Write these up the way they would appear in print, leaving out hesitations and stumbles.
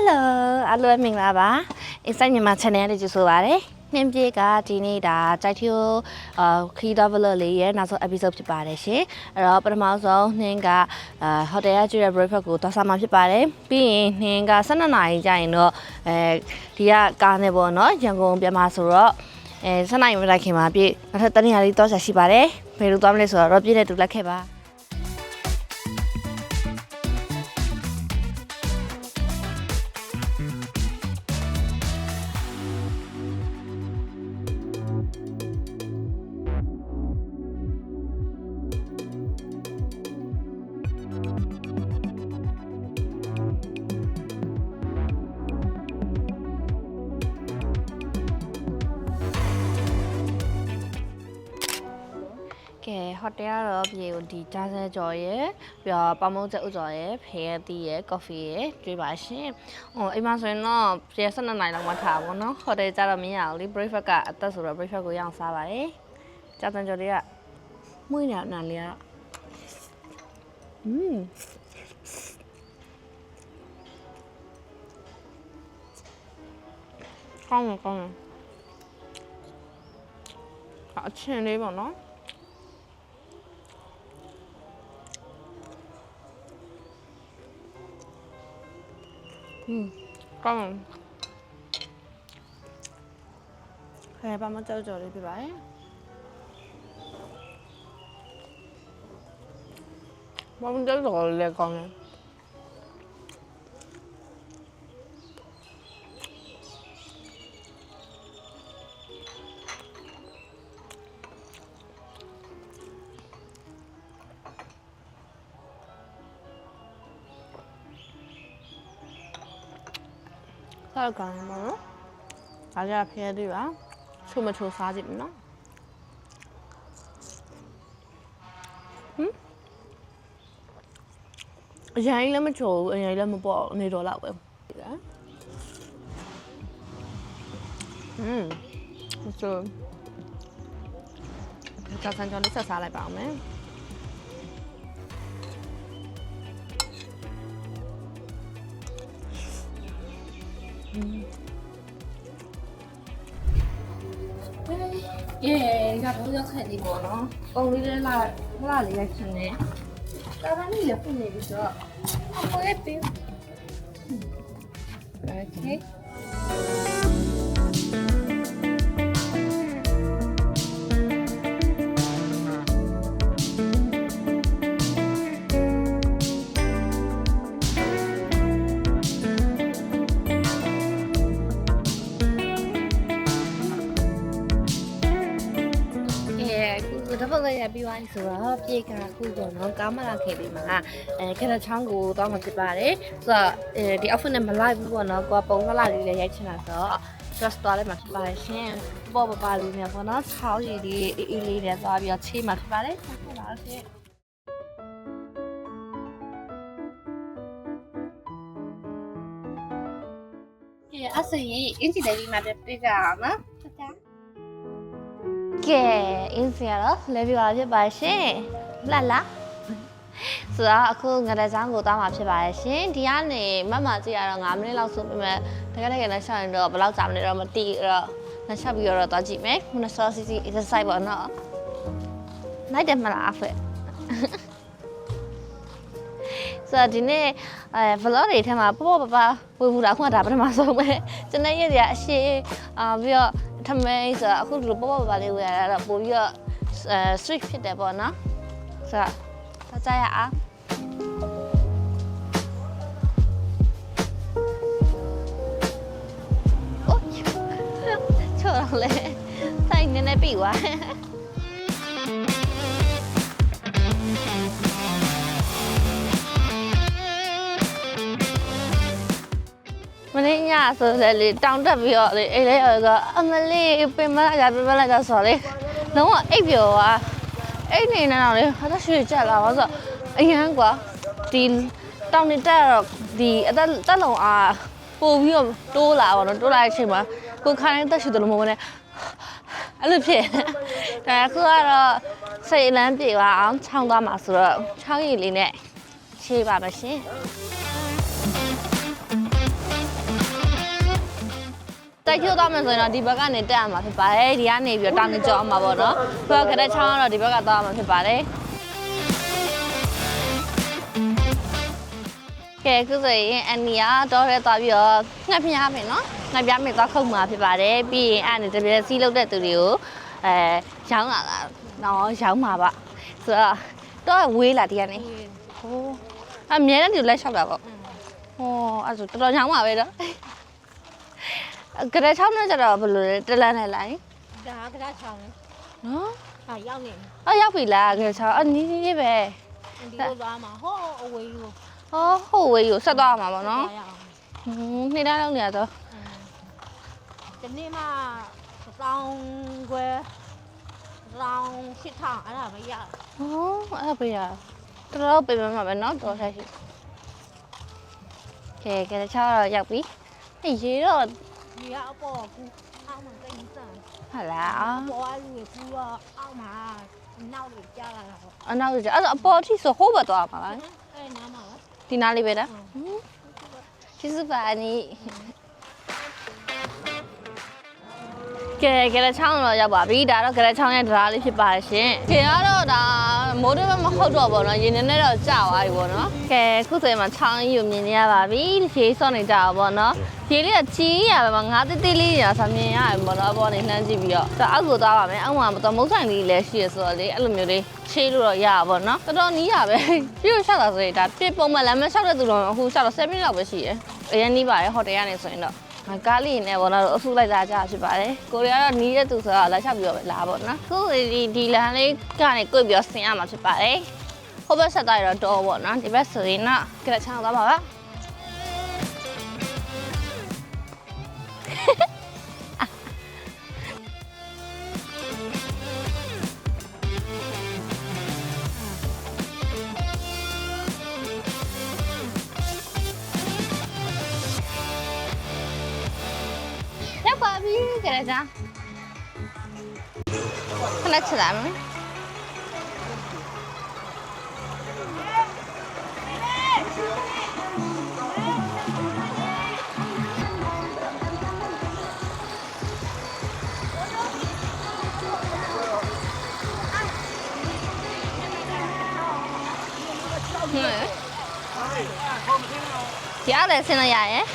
Hello အားလုံးမင်္ဂလာပါ Inside Myanmar Channel လေးကြိုဆိုပါရစေနှင်းပြေကဒီနေ့ဒါကြိုက်ထီကိုခီးတော်ဗလော့လေးရဲ့နောက်ဆုံး episode ဖြစ်ပါတယ်ရှင်အဲ့တော့ပထမဆုံးနှင်းကဟိုတယ်ကကျွေးတဲ့ breakfast ကိုသွားစားမှာဖြစ်ပါတယ်ပြီးရင်နှင်းက12နာရီကြာရင်တော့ဒီကကားနေပေါ့နော်ရန်ကုန်ပြန်มาဆိုတော့12နာရီမတိုင်ခင်မှာပြည့်နောက်ထပ်တနင်္လာနေ့တော့ဆက်ရှိပါတယ်ဘယ်လိုသွားမလဲဆိုတော့ပြည့်တဲ့တူလက်ခဲ့ပါကဲဟိုတယ်ကတော့ပြေကိုဒီဂျာဆဲကြော်ရယ်ပြီးတော့ပေါမုံချက်ဥကြော်ရယ်ဖေးရတီးရယ်ကော်ဖီရယ်ကျွေးပါရှင်ဟိုအိမ်မှာဆိုရင်တော့ပြေ12နာရီလောက်မှထားပါတော့ဟိုတယ်ကျတော့မရအောင်လေ breakfast ကအသက်ဆိုတော့ breakfast ကိုရအောင်စားပါတယ်ဂျာဆဲကြော်တွေကမွေးနေနာလေးကကောင်းတယ်အချင်းလေးပေါ့နော်ကောင်းခဲပါမကြောက်ကြော်လေးပြပါရဲ့ဘာမှကြောက်ကြော်လေးကောင်းတယ်စားကောင်းမှာနော်ဒါကြဖျဲသေးပါချိုမချိုစားကြည့်မနော်အရင်လည်းမချိုဘူးအရင်လည်းမပေါ့နေတော့လောက်ပဲဆိုဒါဆန်ကြော်လေးဆက်စားလိုက်ပါအောင်မယ်耶，家头要菜的不喏，公里的那里也吃呢，但是你也不那个说，我也别，OK。တပတ်လည်းရပြီးသွားပြီဆိုတော့ပြေကခုပေါ့နော်ကားမလာခဲ့ပြီမှာခက်တဲ့ချောင်းကိုတော့မှဖြစ်ပါတယ်ဆိုတော့ဒီ outfit နဲ့မလိုက်ဘူးပေါ့နော်ကိုကပုံလှလာလေးလည်းရိုက်ချင်တာဆိုတော့ just သွားလိုက်မှာဖြစ်ပါတယ်ရှင်ပေါ့ပါလေးနဲ့ပေါ့နော်ချောင်းရည်လေးအေးလေးနဲ့သွားပြီးတော့ချေးမှာဖြစ်ပါတယ်ဟုတ်ပါရှင်အဲ့ဆိုရင်အင်ဂျီလေးမှာပြကြအောင်နော်ကဲအင်းစီကတော့လဲပြပါဖြစ်ပါရှင်လှလာဆိုတော့အခုငရချောင်းကိုတောင်းမှာဖြစ်ပါရဲ့ရှင်ဒီကနေမမကြည့်ရတော့9မိနစ်လောက်ဆိုပေမဲ့တကယ်လည်းရှောင်းရင်တော့ဘယ်လောက်ကြာမလဲတော့မသိတော့လက်ချက်ပြီးတော့သွားကြည့်မယ်ခုနစောစီစီ exercise ပေါ့နော်လိုက်တယ်မလားအဖေဆိုတော့ဒီနေ့vlog တွေထဲမှာပေါ့ပပဝေဘူးတာခုကဒါပထမဆုံးပဲကျွန်တော်ရဲ့အရှိပြီးတော့ထမဲဆိုတော့အခုဒီလိုပေါ့ပါလေးဝယ်ရတာပို့ပြီးတော့street ဖြစ်တယ်ပေါ့နော်ဆိုတော့ကြရအောင်အိုးချောတော့လေစိုက်နေနေပြီွာမင်းညဆိုလေတောင်းတက်ပြီးတော့လေအိတ်လေးကအမလေးပင်မလိုက်ကြဆိုလေလုံးဝအိတ်ပြောอ่ะအိတ်နေနေတော့လေဟာရွှေကြက်လာပါဆိုအရန်ကွာဒီတောင်းနေတက်တော့ဒီအသက်တက်လုံးအားပို့ပြီးတော့တိုးလာပါတော့တိုးလာတဲ့အချိန်မှာကိုခိုင်းတက်ရှိတယ်လို့မဟုတ်နဲ့အဲ့လိုဖြစ်ဒါခုကတော့စိတ်လန်းပြေပါအောင်ချောင်းသွားမှာဆိုတော့ချောင်းရည်လေးနဲ့ခြေပါမရှင် ယ်ချိုးသွားမယ်ဆိုရင်တော့ဒီဘက်ကနေတက်ရမှာဖြစ်ပါတယ်ဒီကနေပြီးတော့တောင်နေကြောမှာပေါ့နော်ပြီးတော့ကတဲ့ချောင်းကတော့ဒီဘက်ကသွားမှာဖြစ်ပါတယ်ကဲခုဆိုရင်အန်နီယာတော့ရဲသွားပြီးတော့ငှက်ပြားမယ်နော်ငှက်ပြားမယ်သွားခုတ်မှာဖြစ်ပါတယ်ပြီးရင်အဲ့ဒါတပြည့်စီးလုပ်တဲ့သူတွေကိုရောင်းလာတာတော့ရောင်းမှာပါဆိုတော့ဝေးလာဒီကနေဟိုးအမြဲတမ်းဒီလက်လျှောက်တာပေါ့ဟောအဲ့ဆိုတော်တော်ရောင်းမှာပဲတော့ကတဲ့ချောင်းနဲ့ကြတော့ဘယ်လိုလဲတလန်းနဲ့လိုက်ဒါကတဲ့ချောင်းလေနော်ဟာရောက်နေရောက်ပြီလားကတဲ့ချောင်းနီးနီးလေးပဲဒီလိုသွားမှာဟောအဝေးကိုဟိုဝေးကိုဆက်သွားမှာပေါ့နော်နေ့တိုင်းလုံးနေရတော့ဒီနေ့မှတောင်းခွဲတောင်းရှစ်ထောင်အဲ့ဒါပဲရအဲ့ဒါပဲရတော်တော်ပြင်မှာပဲနော်တော်ဆက်ရှိကဲချောင်းတော့ရောက်ပြီရေတော့ဒီကအပေါ်ကူအောက်မှာတိတ်စမ်းဟုတ်လားပေါ်လူကူတော့အောက်မှာနောက်တွေကြားလာတာပေါ့အနောက်ကျအဲ့အပေါ်ထိဆိုဟိုးဘက်သွားမှာလားအဲ့နားမှာပါဒီနားလေးပဲလားကျေးဇူးပါအနီကဲချောင်းတော့ရောက်ပါပြီဒါတော့ကဲချောင်းရဲ့တရားလေးဖြစ်ပါရှင်ခင်ကတော့ဒါမိုးတွေမဟုတ်တော့ပေါ့နော်ရေနည်းနည်းတော့ကြာသွားပြီပေါ့နော်ကဲခုဆိုရင်မှချောင်းကြီးကိုမြင်နေရပါပြီရေစော့နေကြပါပေါ့နော်ရေလေးကကြီးရပါမှာငါးတိတိလေးရဆိုမြင်ရတယ်ပေါ့နော်အပေါ်နေနှမ်းကြည့်ပြီးတော့ဒါအောက်ကိုသွားပါမယ်အောက်မှာတော့မုတ်ဆိုင်လေးလည်းရှိရဆိုတော့လေအဲ့လိုမျိုးလေးချေးလို့တော့ရပါပေါ့နော်တော်တော်နီးရပဲပြီးတော့ရှောက်တာဆိုရင်ဒါပြပုံမှန်လမ်းမရှောက်တဲ့သူတော့အခုရှောက်တော့7မိနစ်လောက်ပဲရှိရယ်အရင်နီးပါတယ်ဟိုတယ်ကနေဆိုရင်တော့ကားလေးနဲ့ပေါ့နော်အဆုလိုက်တာကြာဖြစ်ပါတယ်ကိုရီးယားတော့နီးတဲ့သူဆိုတော့လက်ချပြီးတော့လာပေါ့နော်ခုဒီလမ်းလေးကနေကိုပြီးတော့ဆင်းရမှာဖြစ်ပါတယ်ဟိုဘက်ဆက်သွားရတော့ပေါ့နော်ဒီဘက်ဆိုရင်တော့ကြက်ချောင်းသွားပါပါကြရကြခဏချလာမယ်ရတယ်ဆင်းရရဲ့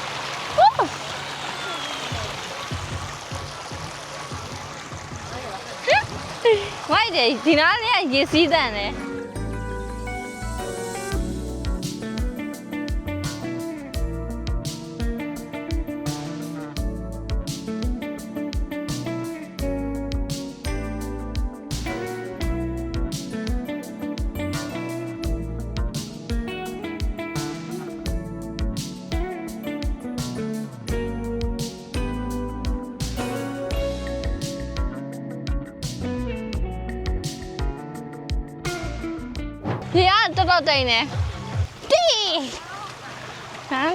ဝိုက်တယ်ဒီနားလေးကရေစီးတန်တယ်ဒီကတော်တော်တိန်နေတီဟမ်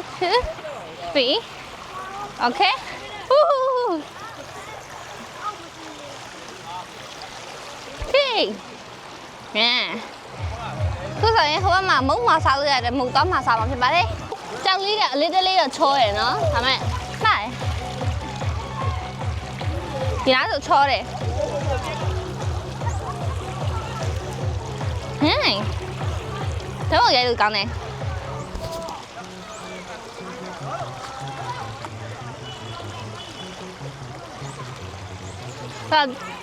ဖီโอเคဟူးတီခုဆိုရင်ဟိုဘက်မှာမုံမှာစားလို့ရတယ်မုံတော့မှာစားမှာဖြစ်ပါလေကြောက်လေးကအလေးတလေးတော့ချောတယ်နော်ဒါမဲ့နိုင်ဒီနားဆိုချောတယ်ဟင်းတော့ရဲလို့ကောင်းတယ်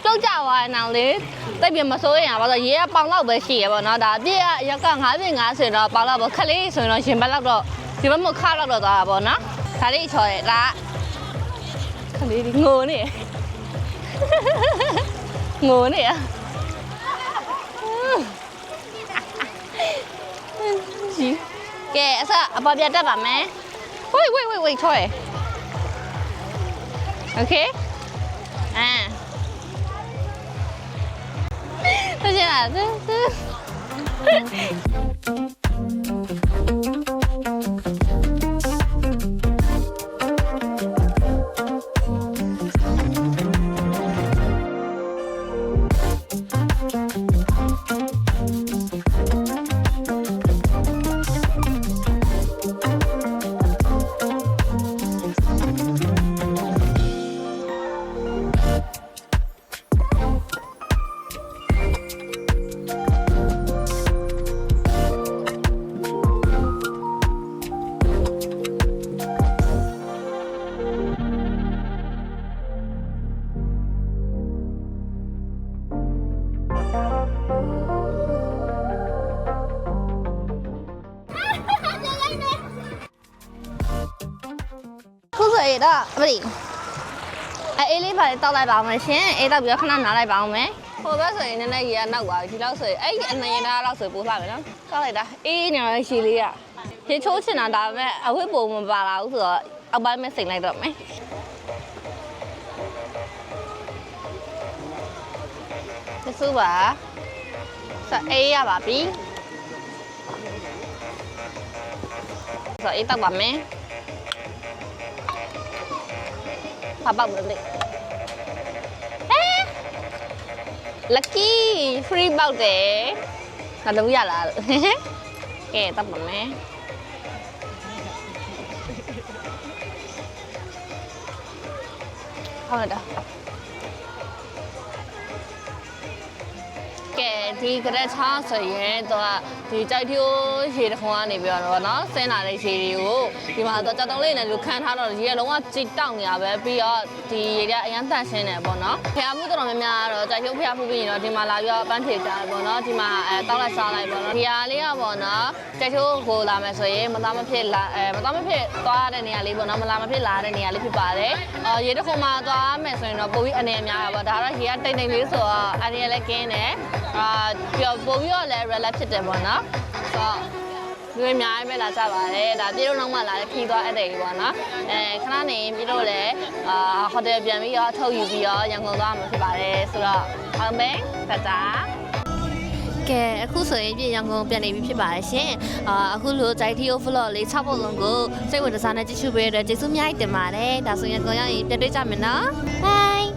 ပြုတ်ကြသွားတဲ့နောင်လေးတိတ်ပြမစိုးရင်ပါတော့ရေကပေါင်လောက်ပဲရှိရပေါ့နော်ဒါအပြည့်ရက်က9.5ဆိုရင်တော့ပေါင်လောက်ပေါ့ခလေးဆိုရင်တော့ရင်ဘက်လောက်တော့ဒီဘက်မခါလောက်တော့သွားတာပေါ့နော်ဒါလေးချော်တယ်ဒါခလေးငိုနေငိုနေရကဲအစအပေါ်ပြတက်ပါမယ်ဝိတ်ချော်ရโอเค不行了， အေးတော့အမလီအေးလေးပါလေတောက်လိုက်ပါအောင်ရှင်အေးတောက်ပြီးတော့ခဏနားလိုက်ပါအောင်မယ်ဟိုဘက်ဆိုရင်နည်းနည်းရေကနောက်ပါပြီဒီလောက်ဆိုရင်အဲ့အနည်းသားလောက်ဆိုပို့လာမယ်နော်တောက်လိုက်တာအေးနေရရှည်လေးကရေချိုးချင်တာဒါပေမဲ့အဝတ်ပုံမပါလာဘူးဆိုတော့အောက်ပိုင်းမဲ့စိန်လိုက်တော့မယ်သစူပါစအေးရပါပြီဆိုအေးတောက်ပါမယ်ဖာပေါက်မလို့lucky free ပေါက်တယ်ငါတို့ရလားကဲတောက်ပါမယ်ဟုတ်တယ်ကဲဒီကရက်ချားဆိုရင်တော့ဒီကြိုက်ထိုးရေတခွန်ကနေပြီးတော့เนาะဆင်းလာတဲ့ရေတွေကိုဒီမှာတော့ကြောက်တုံးလေးနဲ့လူခန်းထားတော့ရေကလုံးဝကြိတ်တောက်နေရပဲပြီးတော့ဒီရေကအရန်တန့်ရှင်းတယ်ပေါ့เนาะဖျားမှုတော်များများတော့ကြိုက်ထိုးဖျားမှုပြီးရင်တော့ဒီမှာလာပြီးတော့ပန်းဖြေကြတယ်ပေါ့เนาะဒီမှာတောက်လိုက်စားလိုက်ပေါ့เนาะဒီဟာလေးကပေါ့เนาะကြိုက်ထိုးကိုလာမယ်ဆိုရင်မသားမဖြစ်လာမသားမဖြစ်သွားတဲ့နေရာလေးပေါ့เนาะမလာမဖြစ်လာတဲ့နေရာလေးဖြစ်ပါတယ်ရေတခွန်မှာသွားမယ်ဆိုရင်တော့ပိုပြီးအနေအများတာပေါ့ဒါတော့ရေကတိတ်တိတ်လေးဆိုတော့အနေရလည်းကင်းတယ်ပြောပို့ပြီးတော့လည်း relax ဖြစ်တယ်ပေါ့နော်ဆိုတော့လူအများကြီးပဲလာကြပါတယ်ဒါပြည်တော့နောက်မှလာတဲ့ခီးသွားအဲ့တဲ့ကြီးပေါ့နော်ခဏနေပြည်တော့လည်းဟိုတယ်ပြန်ပြီးတော့ထုတ်ယူပြီးတော့ရန်ကုန်သွားမှာဖြစ်ပါတယ်ဆိုတော့ဟုတ်မယ်တတာကဲအခုဆိုရင်ပြည်ရန်ကုန်ပြန်နေပြီဖြစ်ပါတယ်ရှင်အခုလို JTO vlog လေး6ပုံလုံးကိုစိတ်ဝင်စားနဲ့ကြည့်ရှုပေးရတဲ့ကျေးဇူးအများကြီးတင်ပါတယ်ဒါဆိုရင်ကိုရောက်ရင်ပြန်တွေ့ကြမယ်နော် bye